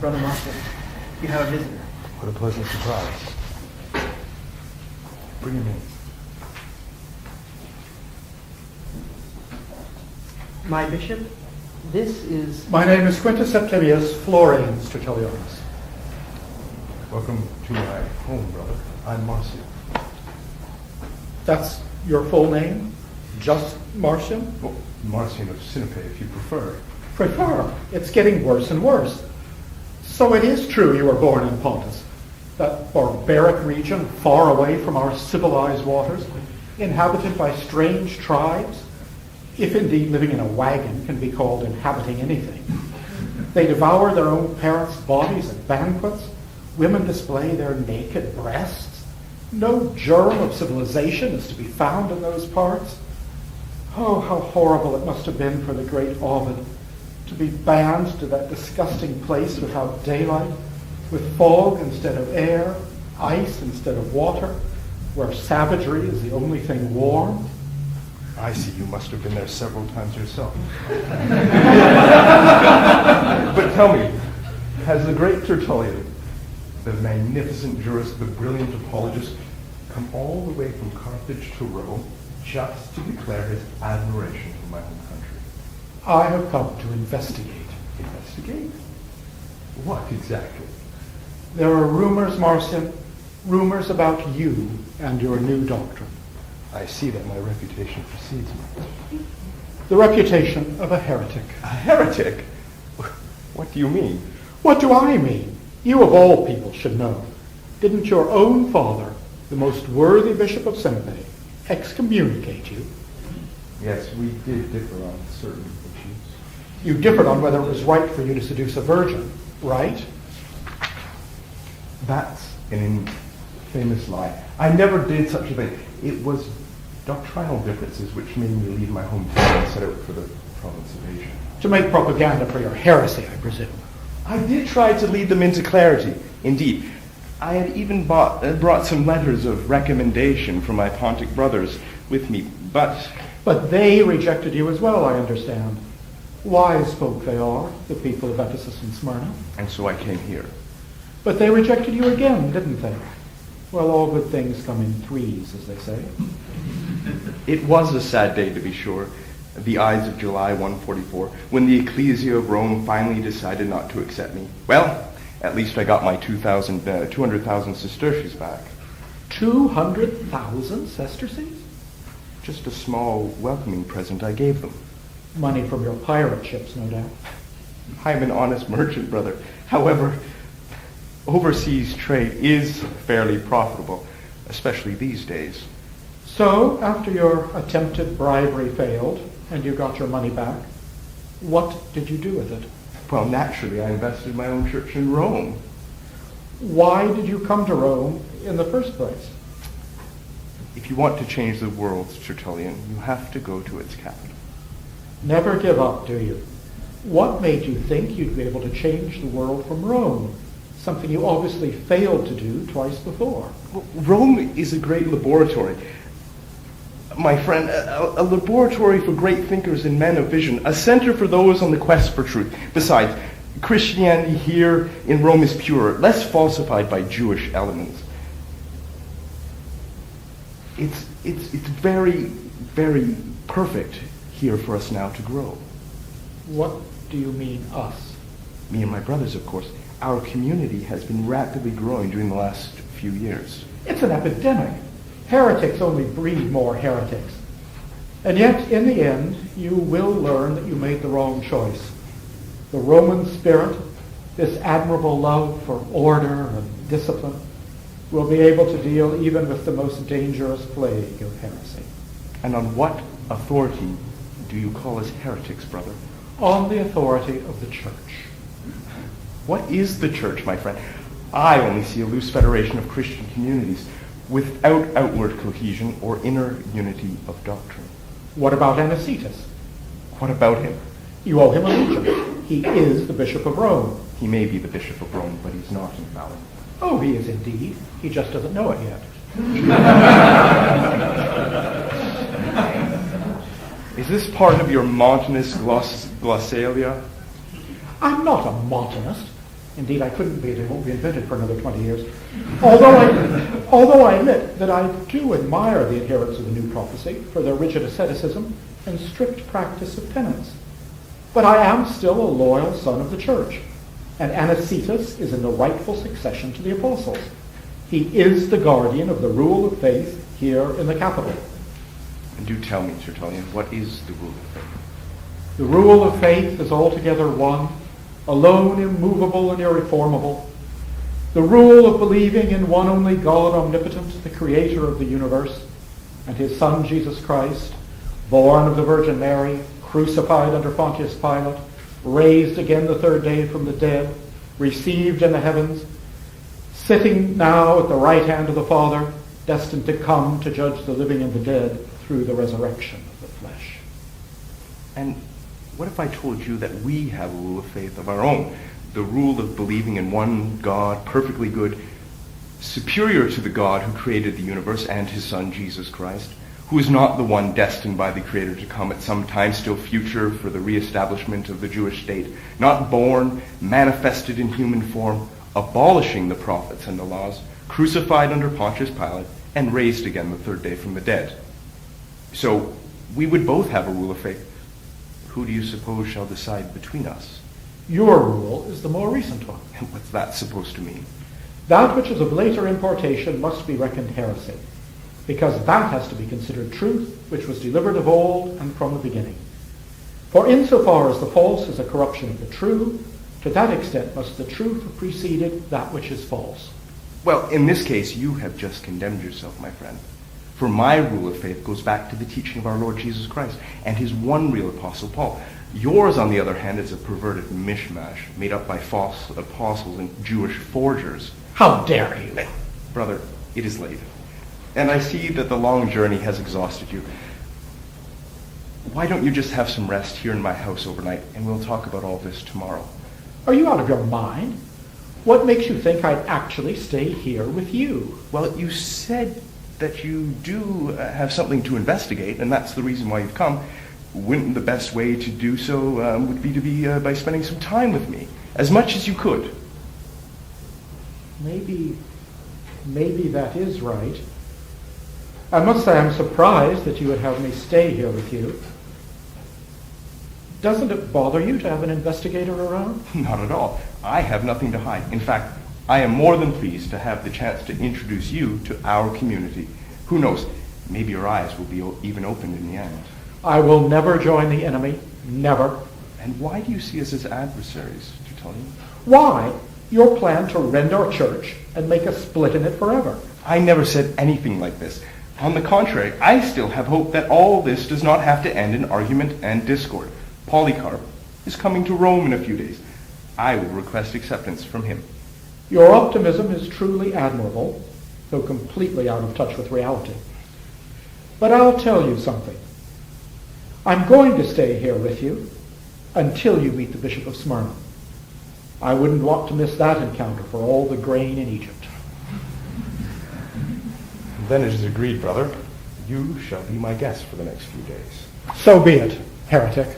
Brother Marcion, you have a visitor. What a pleasant surprise. Bring him in. My bishop, this is... My name is Quintus Septimius Florens Tertullianus. Welcome to my home, brother. I'm Marcion. That's your full name? Just Marcion? Oh, Marcion of Sinope, if you prefer. Prefer? It's getting worse and worse. So it is true you were born in Pontus, that barbaric region far away from our civilized waters, inhabited by strange tribes, if indeed living in a wagon can be called inhabiting anything. They devour their own parents' bodies at banquets. Women display their naked breasts. No germ of civilization is to be found in those parts. Oh, how horrible it must have been for the great Ovid to be banned to that disgusting place without daylight, with fog instead of air, ice instead of water, where savagery is the only thing warm. I see you must have been there several times yourself. But tell me, has the great Tertullian, the magnificent jurist, the brilliant apologist, come all the way from Carthage to Rome just to declare his admiration for my home country? I have come to investigate. Investigate? What exactly? There are rumors, Marcion, rumors about you and your new doctrine. I see that my reputation precedes me. The reputation of a heretic. A heretic? What do you mean? What do I mean? You of all people should know. Didn't your own father, the most worthy bishop of Sinope, excommunicate you? Yes, we did differ on certain issues. You differed on whether it was right for you to seduce a virgin, right? That's an infamous lie. I never did such a thing. It was doctrinal differences which made me leave my hometown and set out for the province of Asia. To make propaganda for your heresy, I presume. I did try to lead them into clarity. Indeed, I had even brought some letters of recommendation from my Pontic brothers with me, but... But they rejected you as well, I understand. Wise folk they are, the people of Ephesus and Smyrna. And so I came here. But they rejected you again, didn't they? Well, all good things come in threes, as they say. It was a sad day, to be sure, the Ides of July 144, when the Ecclesia of Rome finally decided not to accept me. Well, at least I got my 200,000 sesterces back. 200,000 sesterces? Just a small welcoming present I gave them. Money from your pirate ships, no doubt. I am an honest merchant, brother. However, overseas trade is fairly profitable, especially these days. So, after your attempted bribery failed, and you got your money back, what did you do with it? Well, naturally, I invested my own church in Rome. Why did you come to Rome in the first place? If you want to change the world, Tertullian, you have to go to its capital. Never give up, do you? What made you think you'd be able to change the world from Rome? Something you obviously failed to do twice before. Well, Rome is a great laboratory. My friend, a laboratory for great thinkers and men of vision, a center for those on the quest for truth. Besides, Christianity here in Rome is pure, less falsified by Jewish elements. It's very, very perfect here for us now to grow. What do you mean, us? Me and my brothers, of course. Our community has been rapidly growing during the last few years. It's an epidemic. Heretics only breed more heretics. And yet, in the end, you will learn that you made the wrong choice. The Roman spirit, this admirable love for order and discipline, will be able to deal even with the most dangerous plague of heresy. And on what authority do you call us heretics, brother? On the authority of the church. What is the church, my friend? I only see a loose federation of Christian communities without outward cohesion or inner unity of doctrine. What about Anicetus? What about him? You owe him allegiance. He is the Bishop of Rome. He may be the Bishop of Rome, but he's not infallible. Oh, he is indeed. He just doesn't know it yet. Is this part of your Montanist glossalia? I'm not a Montanist. Indeed, I couldn't be. It won't be invented for another 20 years. Although I admit that I do admire the adherents of the new prophecy for their rigid asceticism and strict practice of penance. But I am still a loyal son of the church, and Anicetus is in the rightful succession to the apostles. He is the guardian of the rule of faith here in the capital. And do tell me, Tertullian, what is the rule of faith? The rule of faith is altogether one, alone, immovable, and irreformable. The rule of believing in one only God omnipotent, the creator of the universe, and his Son Jesus Christ, born of the Virgin Mary, crucified under Pontius Pilate, raised again the third day from the dead, received in the heavens, sitting now at the right hand of the Father, destined to come to judge the living and the dead through the resurrection of the flesh. And what if I told you that we have a rule of faith of our own? The rule of believing in one God, perfectly good, superior to the God who created the universe and his Son, Jesus Christ, who is not the one destined by the Creator to come at some time still future for the reestablishment of the Jewish state, not born, manifested in human form, abolishing the prophets and the laws, crucified under Pontius Pilate, and raised again the third day from the dead. So we would both have a rule of faith. Who do you suppose shall decide between us? Your rule is the more recent one. And what's that supposed to mean? That which is of later importation must be reckoned heresy, because that has to be considered truth, which was delivered of old and from the beginning. For insofar as the false is a corruption of the true, to that extent must the truth have preceded that which is false. Well, in this case, you have just condemned yourself, my friend. For my rule of faith goes back to the teaching of our Lord Jesus Christ and his one real apostle, Paul. Yours, on the other hand, is a perverted mishmash made up by false apostles and Jewish forgers. How dare you? Brother, it is late, and I see that the long journey has exhausted you. Why don't you just have some rest here in my house overnight, and we'll talk about all this tomorrow? Are you out of your mind? What makes you think I'd actually stay here with you? Well, you said that you do have something to investigate, and that's the reason why you've come. Wouldn't the best way to do so would be by spending some time with me, as much as you could? Maybe that is right. I must say I'm surprised that you would have me stay here with you. Doesn't it bother you to have an investigator around? Not at all. I have nothing to hide. In fact, I am more than pleased to have the chance to introduce you to our community. Who knows, maybe your eyes will be even opened in the end. I will never join the enemy. Never. And why do you see us as adversaries, Tertullian? Why? Your plan to rend our church and make a split in it forever. I never said anything like this. On the contrary, I still have hope that all this does not have to end in argument and discord. Polycarp is coming to Rome in a few days. I will request acceptance from him. Your optimism is truly admirable, though completely out of touch with reality. But I'll tell you something. I'm going to stay here with you until you meet the Bishop of Smyrna. I wouldn't want to miss that encounter for all the grain in Egypt. Then it is agreed, brother. You shall be my guest for the next few days. So be it, heretic.